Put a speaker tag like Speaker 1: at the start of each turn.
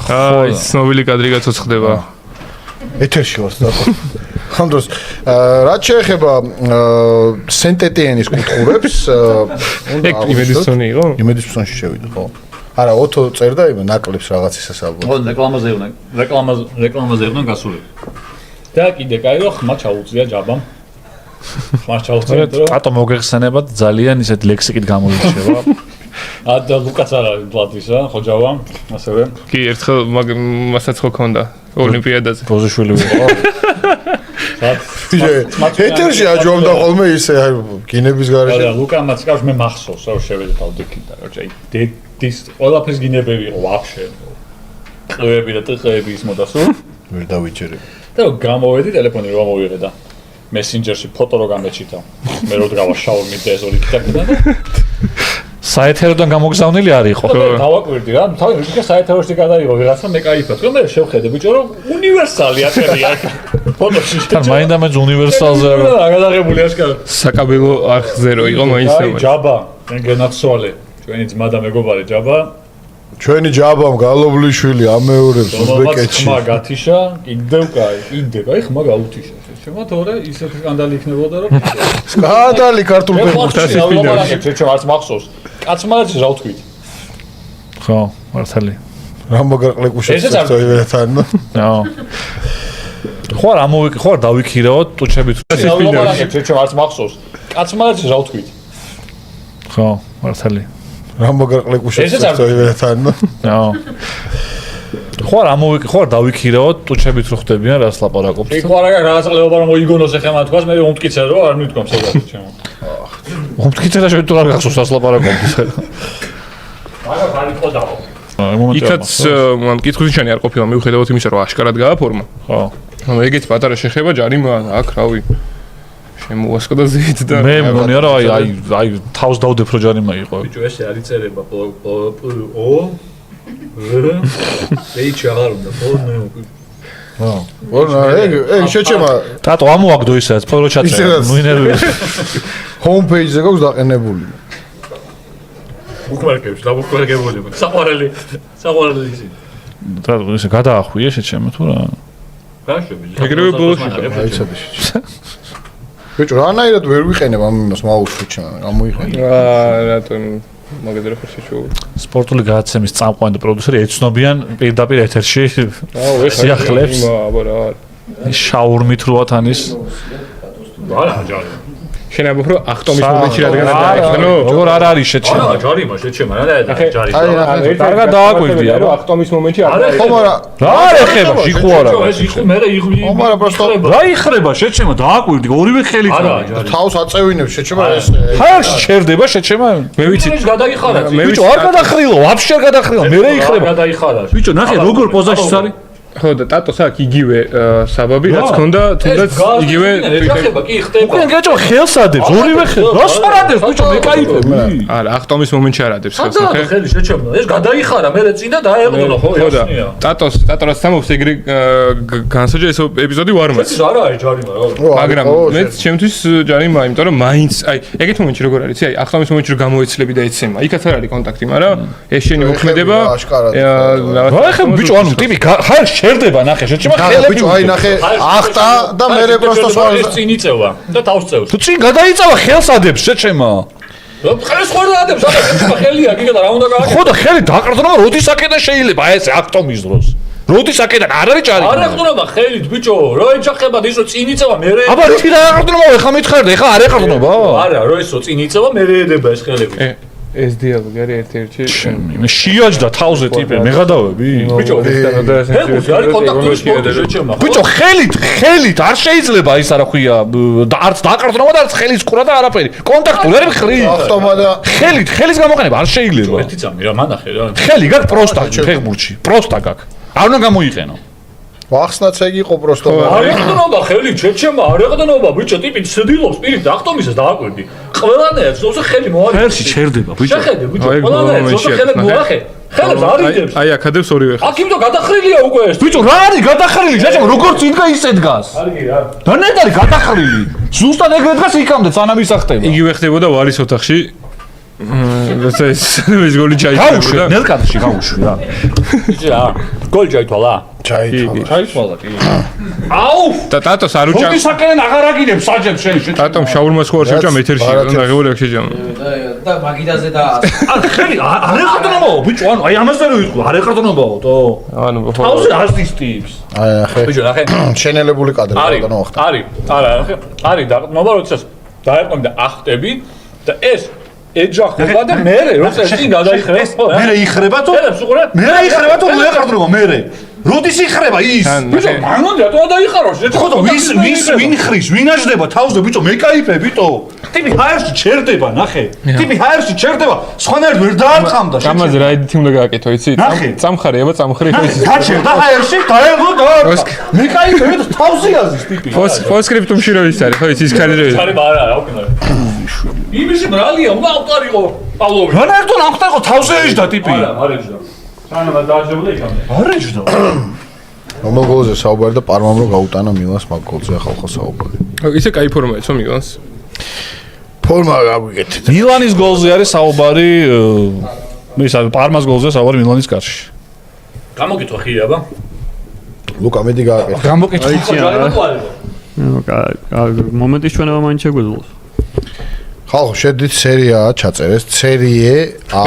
Speaker 1: აი, ცნობილი კადრი გაცოცხლდება.
Speaker 2: ეთერში ვარ და ამ დროს რაც შეეხება სენტეტიენის კუთხურებს
Speaker 1: ეგ იმედისონი იყო?
Speaker 2: იმედისონში შევიდა, ხო. არა, ოთო წერდა იმ ნაკლებს რაღაცისას ალბათ.
Speaker 3: ხო, რეკლამაზე უნდა გასული. და კიდე კაი რომ ხმა ჩაუწია ჯაბამ. ხმა ჩაუწია რომ
Speaker 4: რატო მოგეხსენებათ ძალიან ისეთ ლექსიკით გამოირჩევა.
Speaker 3: და ლუკას არ არის ბლადისა, ხო ჯავა, ასევე.
Speaker 1: კი, ერთხელ მასაც ხო ქონდა ოლიმპიადაზე.
Speaker 4: ბოზიშვილი ვიყო.
Speaker 2: ეთერში აჯობდა ხოლმე ისე გინების გარეშე.
Speaker 3: და ლუკამაც კავს მე მახსოვს, რომ შევედი თავდექით და რა ის ყველაფერს გინებები იყო ვაფშე. ყევები და ტყეები ის მოდასო.
Speaker 2: ვერ დავიჯერე.
Speaker 3: და გამოვედი ტელეფონი რომ მოვიღე და მესენჯერში ფოტო რო გამეჩითა. მე რო დგავა შაურმით და ეს ორი კიტაკდა და
Speaker 4: საეთეროდან გამოგზავნილი არ იყო.
Speaker 3: დავაკვირდი რა, თავი ვიქა საეთეროში გადაიღო ვიღაცა მე кайფად. რომ მე შევხედე ბიჭო რომ უნივერსალი აკერია. ფოტოში.
Speaker 4: თან მაინდა-მაინც უნივერსალზე
Speaker 3: რა გადაღებული აშკარა.
Speaker 1: საკაბელო არხზე რო იყო მაინც.
Speaker 3: აი ჯაბა, გენაცვალე. ჩვენი ძმა და მეგობარი ჯაბა.
Speaker 2: ჩვენი ჯაბამ გალობლიშვილი ამეორებს უზბეკეთში.
Speaker 3: ხმა გათიშა, კიდევ კაი ხმა გაუთიშა. შემა თორე ისეთი სკანდალი იქნებოდა რომ
Speaker 2: სკანდალი ქართულ ფეხბურთში.
Speaker 3: შეჩო არც მახსოვს. კაცმაც რა ვთქვით.
Speaker 4: ხო, მართალი.
Speaker 2: რა მოგარყლეკუშებს ვერათან.
Speaker 4: ხო. ხო არ ამოვიკი, ხო არ დავიქირავოთ ტუჩებით.
Speaker 3: შეჩო არც მახსოვს. კაცმაც რა ვთქვით.
Speaker 4: ხო, მართალი.
Speaker 2: რა მოგარყლეკუშებს ვერათან.
Speaker 4: ხო. ხო არ ამოვიკი, ხო არ დავიქირავოთ ტუჩებით რო ხდებიან რას ლაპარაკობთ.
Speaker 3: იქ ხო არა რაღაც ყლეობა რომ მოიგონოს ეხება თქვას მე უმტკიცე რომ არ მithქვამს ეგრე ჩემო.
Speaker 4: უმტკიცე და შევით თუ არ გახსოვს რას ლაპარაკობთ ხა.
Speaker 3: მაგა ბალიკო დაო.
Speaker 1: იქაც მან კითხვისჩანი არ ყოფილა მიუხედავად იმისა რომ აშკარად გააფორმა.
Speaker 4: ხო.
Speaker 1: ანუ ეგეც პატარა შეხება ჯარიმა აქ რავი. შემოასკო და ზით და
Speaker 4: მე მგონია რომ აი თავს დავდებ რო ჯარიმა იყო.
Speaker 3: ბიჭო ესე არ იწერება ო ეიჩი აღარ უნდა ფორნე
Speaker 2: ვორნა ეგ შეჩემა
Speaker 4: ტატო ამოაგდო ისაც ფორო ჩაწერა მოინერვია
Speaker 2: ჰოუმ პეიჯზე გაქვს დაყენებული
Speaker 3: ბუქმარკებში დაბუქმარკებული საყვარელი ისე
Speaker 4: ტატო ისე გადაახვია შეჩემა თუ რა
Speaker 3: გაშვები
Speaker 1: ეგრევე ბოლოში
Speaker 2: აიცადი ბიჭო რანაირად ვერ ვიყენებ ამ იმას მაუსში ჩემ გამოიყენე
Speaker 1: რატომ მაგდრე ხარ შეჩო
Speaker 4: სპორტული გადაცემის წამყვანი პროდიუსერი ეცნობიან პირდაპირ ეთერში სიახლებს
Speaker 1: აბა რა
Speaker 4: შაურმით როათანის
Speaker 3: არა ჯარი
Speaker 1: შენ აბრო ახტომის მომენტში რადგან დაიხსენო
Speaker 4: როგორ არ არის შეჩემა
Speaker 3: არა ჯარიმა შეჩემა რა ჯარი
Speaker 4: კარგად დააკვირდია
Speaker 1: რომ ახტომის მომენტში არ
Speaker 2: ხო მაგრამ
Speaker 4: რა ეხება შიხუ არა
Speaker 3: ეს იყო მე
Speaker 2: ხო მაგრამ просто
Speaker 4: რა იხრება შეჩემა დააკვირდი ორივე ხელით
Speaker 3: არა ჯარი
Speaker 2: თავს აწევინებს შეჩემა ეს
Speaker 4: ხარში ჩერდება შეჩემა
Speaker 1: მე ვიცი
Speaker 3: ეს გადაიხარა
Speaker 4: ბიჭო არ გადახრილო ვაფშე არ გადახრილო მე იხრება
Speaker 3: გადაიხარა
Speaker 4: ბიჭო ნახე როგორ პოზაში არის
Speaker 1: ხო და ტატოს აქ იგივე საბაბი რაც ქონდა თუნდაც იგივე
Speaker 3: ეხება კი ხდება
Speaker 4: უკან გაჭო ხელს ადებს ორივე ხელს რას არადებს ბიჭო მე кайფები
Speaker 1: არა ახტომის მომენტში არ ადებს ხელს
Speaker 3: ხა ხელი შეჩემდა ეს გადაიხარა მე წინა დაეღდო ხო
Speaker 1: ხო და ტატოს რას სამობს ეგრე განსაჯა ეს ეპიზოდი ვარმაც
Speaker 3: არა არის ჯარიმა რა
Speaker 1: მაგრამ მეც ჩემთვის ჯარიმა იმიტომ რომ მაინც აი ეგეთ მომენტში როგორ არის აი ახტომის მომენტში რომ გამოეცლები და ეცემა იქაც არ არის კონტაქტი მაგრამ ეს შენი მოქმედება
Speaker 4: რა ხე ბიჭო ანუ ტიპი ხარ შერდება ნახე შეჩემა ხელები
Speaker 2: ბიჭო აი ნახე ახტა და მე პროსტო
Speaker 3: ეს წინ იწევა და თავს წევს
Speaker 4: თუ წინ გადაიწავა ხელს ადებს შეჩემა
Speaker 3: ხელს ხوار ადებს აბა ხელია გიგა და რა უნდა გააკეთო
Speaker 4: ხო და ხელი დაყრდნობა როდის აკეთა შეიძლება ეს აქტომის დროს როდის აკეთა არ არის ჭარი
Speaker 3: არ ეყრდნობა ხელით ბიჭო რო ეჯახება და ისო წინ იწევა მე
Speaker 4: აბა რითი რა აყრდნობა ეხა მითხარდა ეხა არ ეყრდნობა
Speaker 3: არა რო ისო წინ იწევა მე ედება ეს ხელები
Speaker 1: ეს დიალოგი არის ერთ-ერთი
Speaker 4: მე შეაჯდა თავზე ტიპი მე გადავები
Speaker 3: ბიჭო არის კონტაქტური სპორტი შეჩემა
Speaker 4: ბიჭო ხელით არ შეიძლება ის არა ხვია არც დაყრდნობა და არც ხელის ყურა და არაფერი კონტაქტური არის ხრი
Speaker 2: ახტომა და
Speaker 4: ხელის გამოყენება არ შეიძლება
Speaker 3: ერთი წამი რა მანახე რა
Speaker 4: ხელი გაქვს პროსტა ფეხბურთში პროსტა გაქვს არ უნდა გამოიყენო
Speaker 2: ვახსნაც ეგ იყო პროსტო
Speaker 3: არ ეყდნობა ხელი შეჩემა არ ეყდნობა ბიჭო ტიპი ცდილობს პირით ახტომისას დააკვირდი ყველანაირად ზოგს ხელი მოარი
Speaker 4: ხელში ჩერდება ბიჭო
Speaker 3: შეხედე ბიჭო ყველანაირად ზოგს ხელი მოახე ხელებს არ იდებს
Speaker 1: აი აქ ადებს ორივე ხელს
Speaker 3: აქ იმდო გადახრილია უკვე ეს
Speaker 4: ბიჭო რა არის გადახრილი შეჩემა როგორც იდგა ისე დგას
Speaker 3: არის რა
Speaker 4: და ნეტარი გადახრილი ზუსტად ეგრე დგას იქამდე სანამ ისახტება
Speaker 1: იგივე ხდებოდა ვარის ოთახში ეს გოლი
Speaker 4: გაუშვი,
Speaker 1: ჩაიწერა.
Speaker 4: ნელკადში გაუშვი რა.
Speaker 3: იცი რა გოლი ჩაითვალა
Speaker 2: ჩაითვალა.
Speaker 3: ჩაითვალა კი აუ
Speaker 1: და ტატოს არ უჭა.
Speaker 3: თვითსაკენ აღარ აგინებს საჯებს შენ
Speaker 1: ტატომ შაურმას ხო არ შეჭამ ეთერში და ნაღებული აქ შეჭამ.
Speaker 5: და მაგიდაზე და
Speaker 4: ხელი არ ეყრდნობაო ბიჭო, ანუ აი ამას ვერ ვიტყვი, არ ეყრდნობაო თო.
Speaker 1: ანუ
Speaker 4: თავზე ასდის ტიპს.
Speaker 2: აი ახე.
Speaker 3: ბიჭო ნახე
Speaker 2: შენელებული კადრი
Speaker 3: არის
Speaker 2: და მოახდა.
Speaker 3: არის არა ნახე არის დაყრდნობა როდესაც დაეყნები და ახტები და ეს ეჯახება და მე როცა ის გადაიხრეს
Speaker 4: მერე იხრება თუ?
Speaker 3: ელებს უყურე
Speaker 4: მერე იხრება თუ მე ეყრდნობა მერე? როდის იხრება ის?
Speaker 3: ბიჭო მანონ რატო დაიხაროს
Speaker 4: ხო და ვინ ხრის, ვინ აждდება თავზე ბიჭო, მე кайფე ბიჭო. ტიპი ჰაერში ჩერდება, ნახე. ტიპი ჰაერში ჩერდება, სხვანაირად ვერ დაარტყამდა.
Speaker 1: გამაზე რა ედიტი უნდა გააკეთო, იცი?
Speaker 4: ნახე.
Speaker 1: წამხარი აბა წამხარი ხო ის.
Speaker 4: გაჩერდა ჰაერში, დაეღო და მე кайფე მე თავზე აზის ტიპი.
Speaker 1: პოსკრიპტუმში რო ის არის, ხო ის ქალი რო.
Speaker 3: ხარი არა რა უკნა იმისი ბრალია უნდა ავტარიყო პავლოვი
Speaker 4: რანაირდო ამხტაყო თავზე ეჯდა ტიპი.
Speaker 3: არა მარეჯდა სანამ დააჯებოდა იქამდე
Speaker 4: არ ეჯდა.
Speaker 2: რომელ გოლზე საუბარი და პარმამ რო გაუტანა მილანს მაგ გოლზე ახალ საუბარი.
Speaker 1: ისე кай ფორმაა ცო მიგონს.
Speaker 2: ფორმა გაგვიგეთ.
Speaker 4: მილანის გოლზე არის საუბარი, ისა პარმას გოლზე საუბარი მილანის კარში.
Speaker 3: გამოგიტყვა ხიაბა
Speaker 2: ლუკა მედი გააკეთე.
Speaker 4: გამოკითხა.
Speaker 6: მომენტის ჩვენება მაინც შეგვეძლოს.
Speaker 2: ხალხო, შედით სერია A ჩაწერეს, სერიე A